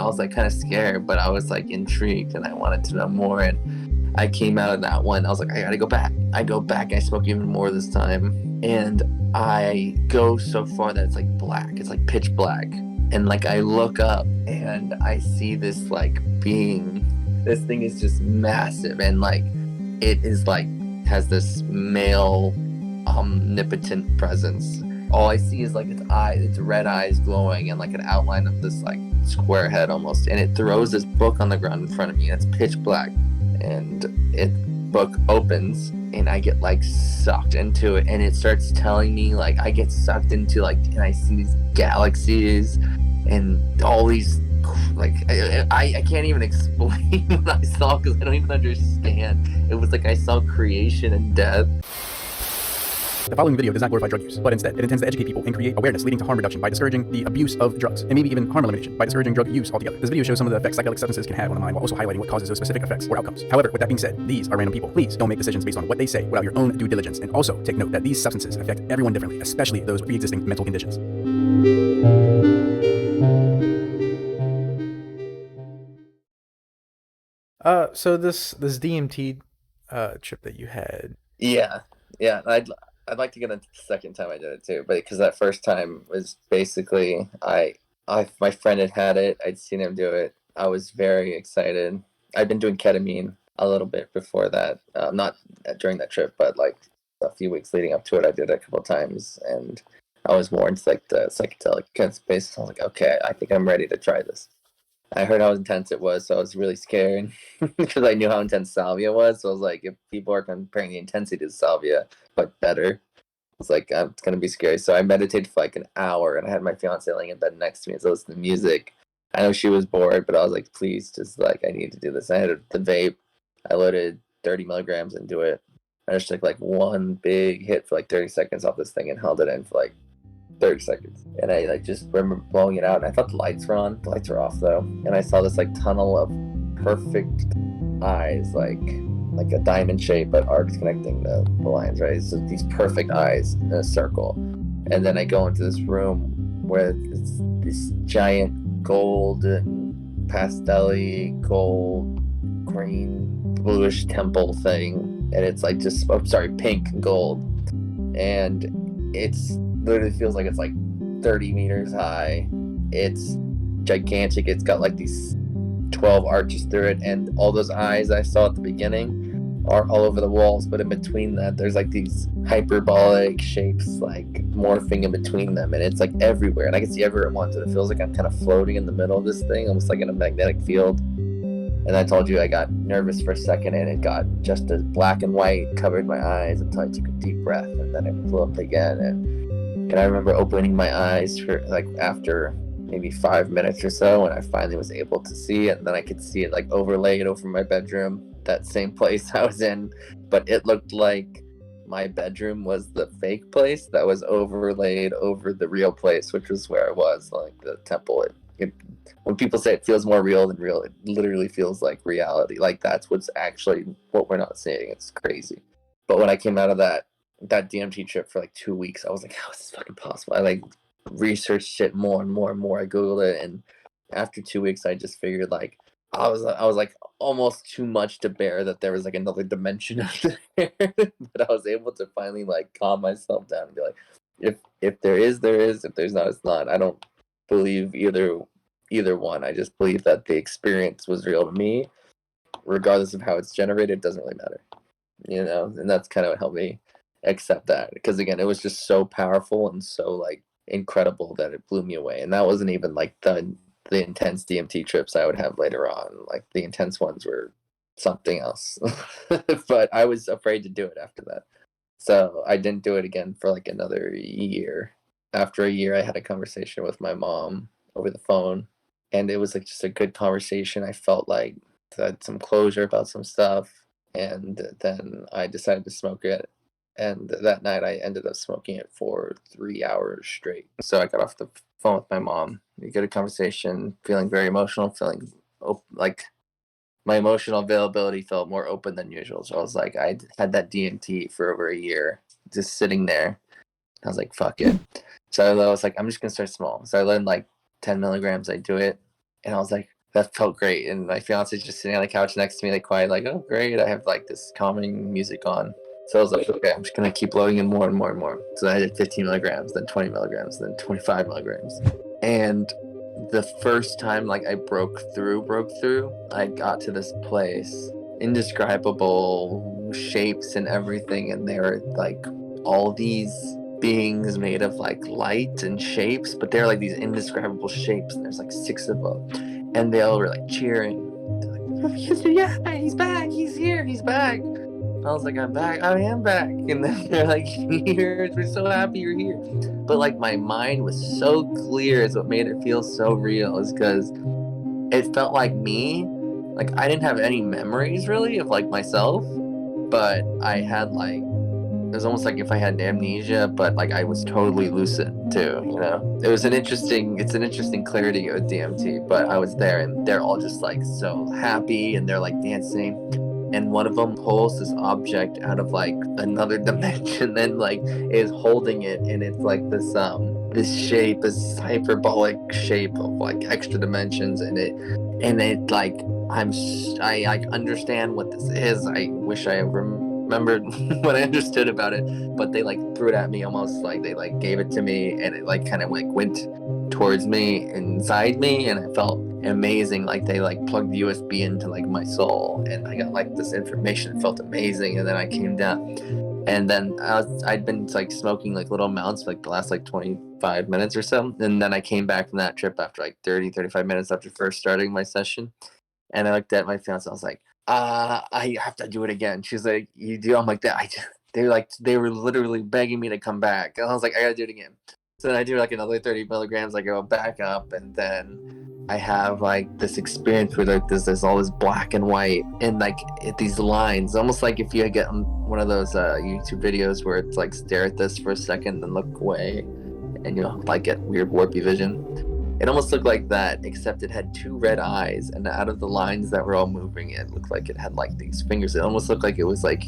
was like kind of scared, but I was like intrigued and I wanted to know more. And I came out of that one. I was like, I gotta go back. I go back. I smoke even more this time. And I go so far that it's like black. It's like pitch black. And like I look up and I see this like being. This thing is just massive, and like it is like has this male omnipotent presence. All I see is like its red eyes glowing and like an outline of this like square head almost, and it throws this book on the ground in front of me, and it's pitch black, and book opens and I get like sucked into it, and it starts telling me like I get sucked into like, and I see these galaxies and all these like I can't even explain what I saw because I don't even understand. It was like I saw creation and death. The following video does not glorify drug use, but instead it intends to educate people and create awareness leading to harm reduction by discouraging the abuse of drugs, and maybe even harm elimination by discouraging drug use altogether. This video shows some of the effects psychedelic substances can have on the mind while also highlighting what causes those specific effects or outcomes. However, with that being said, these are random people. Please don't make decisions based on what they say without your own due diligence, and also take note that these substances affect everyone differently, especially those with pre-existing mental conditions. So this DMT trip that you had. Yeah. I'd like to get into the second time I did it too, but because that first time was basically my friend had it. I'd seen him do it. I was very excited. I'd been doing ketamine a little bit before that, not during that trip, but like a few weeks leading up to it, I did it a couple of times, and I was more into like the psychedelic kind of space. So I was like, okay, I think I'm ready to try this. I heard how intense it was, so I was really scared because I knew how intense salvia was. So I was like, if people are comparing the intensity to salvia, but better, it's like, it's going to be scary. So I meditated for like an hour, and I had my fiance laying in bed next to me, so I listened to music. I know she was bored, but I was like, please, just like, I need to do this. I had the vape. I loaded 30 milligrams into it. I just took like one big hit for like 30 seconds off this thing and held it in for like 30 seconds, and I like just remember blowing it out, and I thought the lights were on. The lights were off though, and I saw this like tunnel of perfect eyes, like a diamond shape but arcs connecting the lines, right? So these perfect eyes in a circle, and then I go into this room where it's this giant golden pastel-y gold green bluish temple thing, and it's like just pink and gold, and it's literally feels like it's like 30 meters high. It's gigantic. It's got like these 12 arches through it, and all those eyes I saw at the beginning are all over the walls, but in between that there's like these hyperbolic shapes like morphing in between them, and it's like everywhere, and I can see everywhere at once, and it feels like I'm kind of floating in the middle of this thing, almost like in a magnetic field. And I told you I got nervous for a second, and it got just as black and white, covered my eyes until I took a deep breath, and then it flew up again. And I remember opening my eyes for like after maybe 5 minutes or so, and I finally was able to see it. And then I could see it like overlaid over my bedroom, that same place I was in, but it looked like my bedroom was the fake place that was overlaid over the real place, which was where I was, like the temple. When people say it feels more real than real, it literally feels like reality. Like that's what's actually what we're not seeing. It's crazy. But when I came out of that DMT trip for like 2 weeks, I was like, how is this fucking possible? I like researched it more and more and more. I Googled it, and after 2 weeks, I just figured like I was like almost too much to bear, that there was like another dimension out there. But I was able to finally like calm myself down and be like, if there is, there is. If there's not, it's not. I don't believe either one. I just believe that the experience was real to me, regardless of how it's generated. It doesn't really matter, you know. And that's kind of what helped me accept that, because again, it was just so powerful and so like incredible that it blew me away. And that wasn't even like the intense DMT trips I would have later on. Like the intense ones were something else. But I was afraid to do it after that, so I didn't do it again for like another year. After a year, I had a conversation with my mom over the phone, and it was like just a good conversation. I felt like I had some closure about some stuff, and then I decided to smoke it. And that night I ended up smoking it for 3 hours straight. So I got off the phone with my mom. We got a conversation, feeling very emotional, feeling like my emotional availability felt more open than usual. So I was like, I had that DMT for over a year, just sitting there. I was like, fuck it. So I was like, I'm just going to start small. So I learned like 10 milligrams, I do it. And I was like, that felt great. And my fiance's just sitting on the couch next to me, like quiet, like, oh great, I have like this calming music on. So I was like, okay, I'm just gonna keep loading in more and more and more. So I did 15 milligrams, then 20 milligrams, then 25 milligrams. And the first time like I broke through, I got to this place, indescribable shapes and everything, and they were like all these beings made of like light and shapes, but they're like these indescribable shapes, and there's like 6 of them, and they all were like cheering. They're like, yeah, he's back, he's here, he's back. I was like, I'm back, I am back. And then they're like, here, we're so happy you're here. But like my mind was so clear, is what made it feel so real, is because it felt like me. Like I didn't have any memories really of like myself, but I had like, it was almost like if I had amnesia, but like I was totally lucid too, you know? It's an interesting clarity with DMT, but I was there and they're all just like so happy and they're like dancing. And one of them pulls this object out of like another dimension and like is holding it, and it's like this shape, this hyperbolic shape of like extra dimensions, and it like I understand what this is. I wish I remembered what I understood about it, but they like threw it at me, almost like they like gave it to me, and it like kind of like went towards me, inside me, and it felt amazing. Like they like plugged the USB into like my soul, and I got like this information. It felt amazing. And then I came down, and then I'd been like smoking like little amounts for like the last like 25 minutes or so, and then I came back from that trip after like 35 minutes after first starting my session, and I looked at my fiance. I was like, I have to do it again. She's like, you do? I'm like, that. They were literally begging me to come back, and I was like, I gotta do it again. So then I do like another 30 milligrams. I go back up, and then I have like this experience where like there's all this black and white, and like these lines, almost like if you get one of those YouTube videos where it's like stare at this for a second and look away, and you'll like get weird warpy vision. It almost looked like that, except it had 2 red eyes, and out of the lines that were all moving, it looked like it had like these fingers. It almost looked like it was like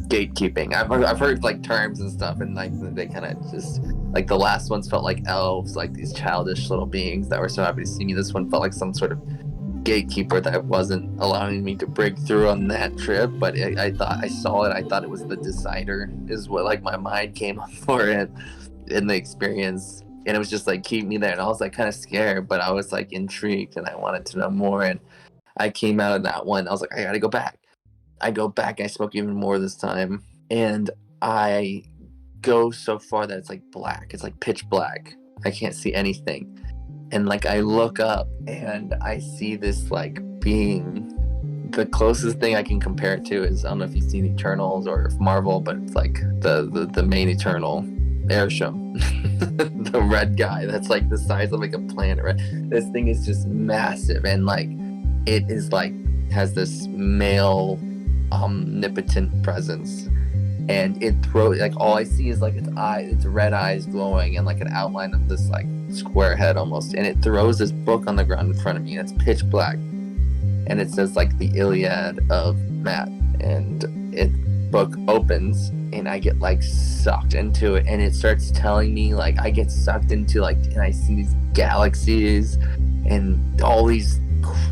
gatekeeping. I've heard like terms and stuff, and like they kind of just like the last ones felt like elves, like these childish little beings that were so happy to see me. This one felt like some sort of gatekeeper that wasn't allowing me to break through on that trip. But I thought I saw it. I thought it was the decider, is what like my mind came up for it in the experience. And it was just like keep me there, and I was like kind of scared, but I was like intrigued and I wanted to know more. And I came out of that one, I was like, I gotta go back. I go back, I smoke even more this time, and I go so far that it's like black, it's like pitch black, I can't see anything. And like I look up and I see this like being. The closest thing I can compare it to is, I don't know if you've seen Eternals or Marvel, but it's like the main Eternal, Airsham, the red guy that's like the size of like a planet, right? This thing is just massive, and like it is like has this male omnipotent presence, and it throws like all I see is like its red eyes glowing and like an outline of this like square head almost, and it throws this book on the ground in front of me, and it's pitch black, and it says like the Iliad of Matt, and it book opens and I get like sucked into it, and it starts telling me like I get sucked into like, and I see these galaxies and all these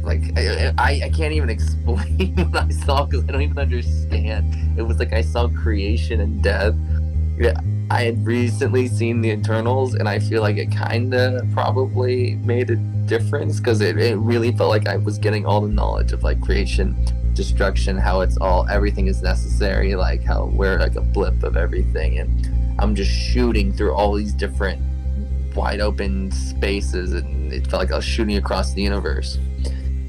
like I can't even explain what I saw because I don't even understand. It was like I saw creation and death. Yeah, I had recently seen the Eternals, and I feel like it kind of probably made a difference because it really felt like I was getting all the knowledge of like creation, destruction, how it's all, everything is necessary, like how we're like a blip of everything, and I'm just shooting through all these different wide open spaces, and it felt like I was shooting across the universe.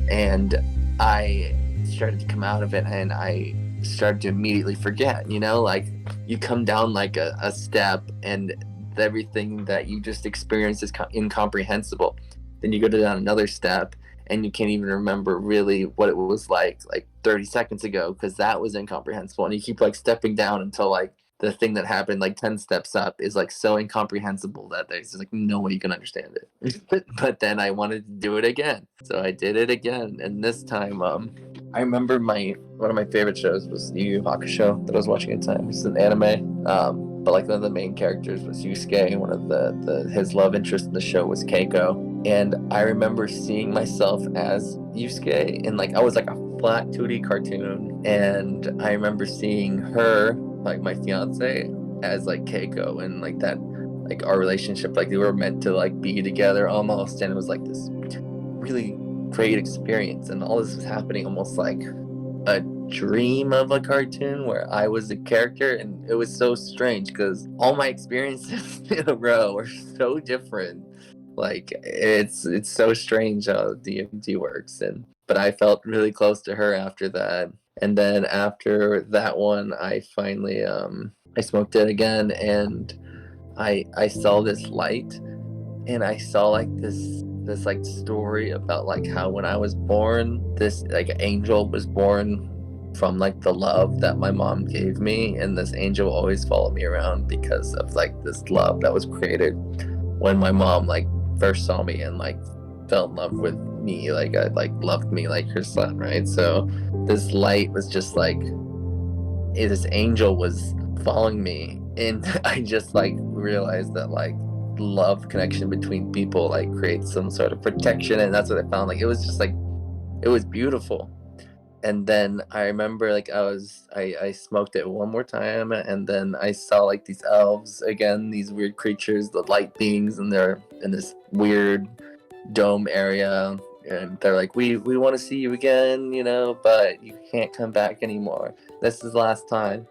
And I started to come out of it, and I started to immediately forget, you know, like you come down like a step and everything that you just experienced is incomprehensible. Then you go down another step and you can't even remember really what it was like 30 seconds ago, because that was incomprehensible. And you keep like stepping down until like the thing that happened like 10 steps up is like so incomprehensible that there's just like no way you can understand it. But then I wanted to do it again, so I did it again. And this time I remember one of my favorite shows was Yu Yu Hakusho that I was watching at the time. It's an anime, but like one of the main characters was Yusuke. One of his love interest in the show was Keiko. And I remember seeing myself as Yusuke, and like I was like a flat 2D cartoon, and I remember seeing her, like my fiance, as like Keiko, and like that, like our relationship, like we were meant to like be together almost, and it was like this really great experience, and all this was happening almost like a dream of a cartoon where I was the character, and it was so strange because all my experiences in a row are so different. Like it's so strange how DMT works, and but I felt really close to her after that. And then after that one, I finally I smoked it again, and I saw this light, and I saw like this like story about like how when I was born, this like angel was born from like the love that my mom gave me, and this angel always followed me around because of like this love that was created when my mom like first saw me and like fell in love with me, like I like loved me like her son, right? So this light was just like this angel was following me, and I just like realized that like love connection between people like creates some sort of protection, and that's what I found. Like it was just like it was beautiful. And then I remember like I smoked it one more time, and then I saw like these elves again, these weird creatures, the light beings, and they're in this weird dome area, and they're like, we want to see you again, you know, but you can't come back anymore. This is the last time.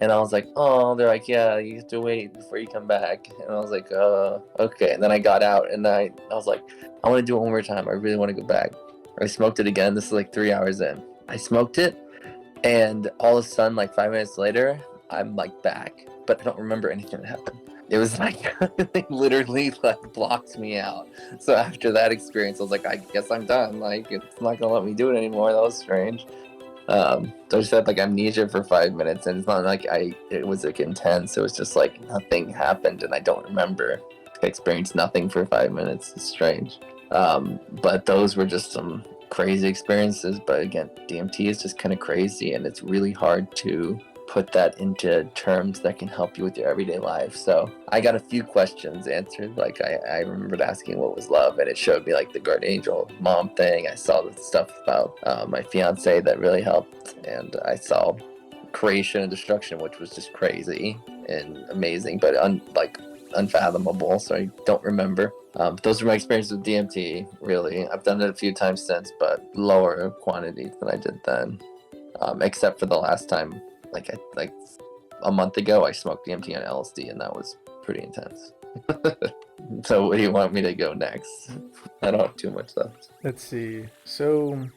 And I was like, oh, they're like, yeah, you have to wait before you come back. And I was like, okay. And then I got out, and I was like, I want to do it one more time. I really want to go back. I smoked it again. This is like 3 hours in. I smoked it, and all of a sudden, like 5 minutes later, I'm like back, but I don't remember anything that happened. It was like it literally like blocked me out. So after that experience, I was like, I guess I'm done. Like it's not gonna let me do it anymore. That was strange. So I just had like amnesia for 5 minutes, and it's not like it was like intense. It was just like nothing happened, and I don't remember. I experienced nothing for 5 minutes. It's strange. But those were just some crazy experiences. But again, DMT is just kind of crazy, and it's really hard to put that into terms that can help you with your everyday life. So I got a few questions answered. Like I remembered asking what was love, and it showed me like the guardian angel mom thing. I saw the stuff about my fiance that really helped, and I saw creation and destruction, which was just crazy and amazing, but unfathomable. So I don't remember. Those are my experiences with DMT. Really, I've done it a few times since, but lower quantities than I did then. Except for the last time, like a month ago, I smoked DMT and LSD, and that was pretty intense. So where do you want me to go next? I don't have too much left. Let's see. So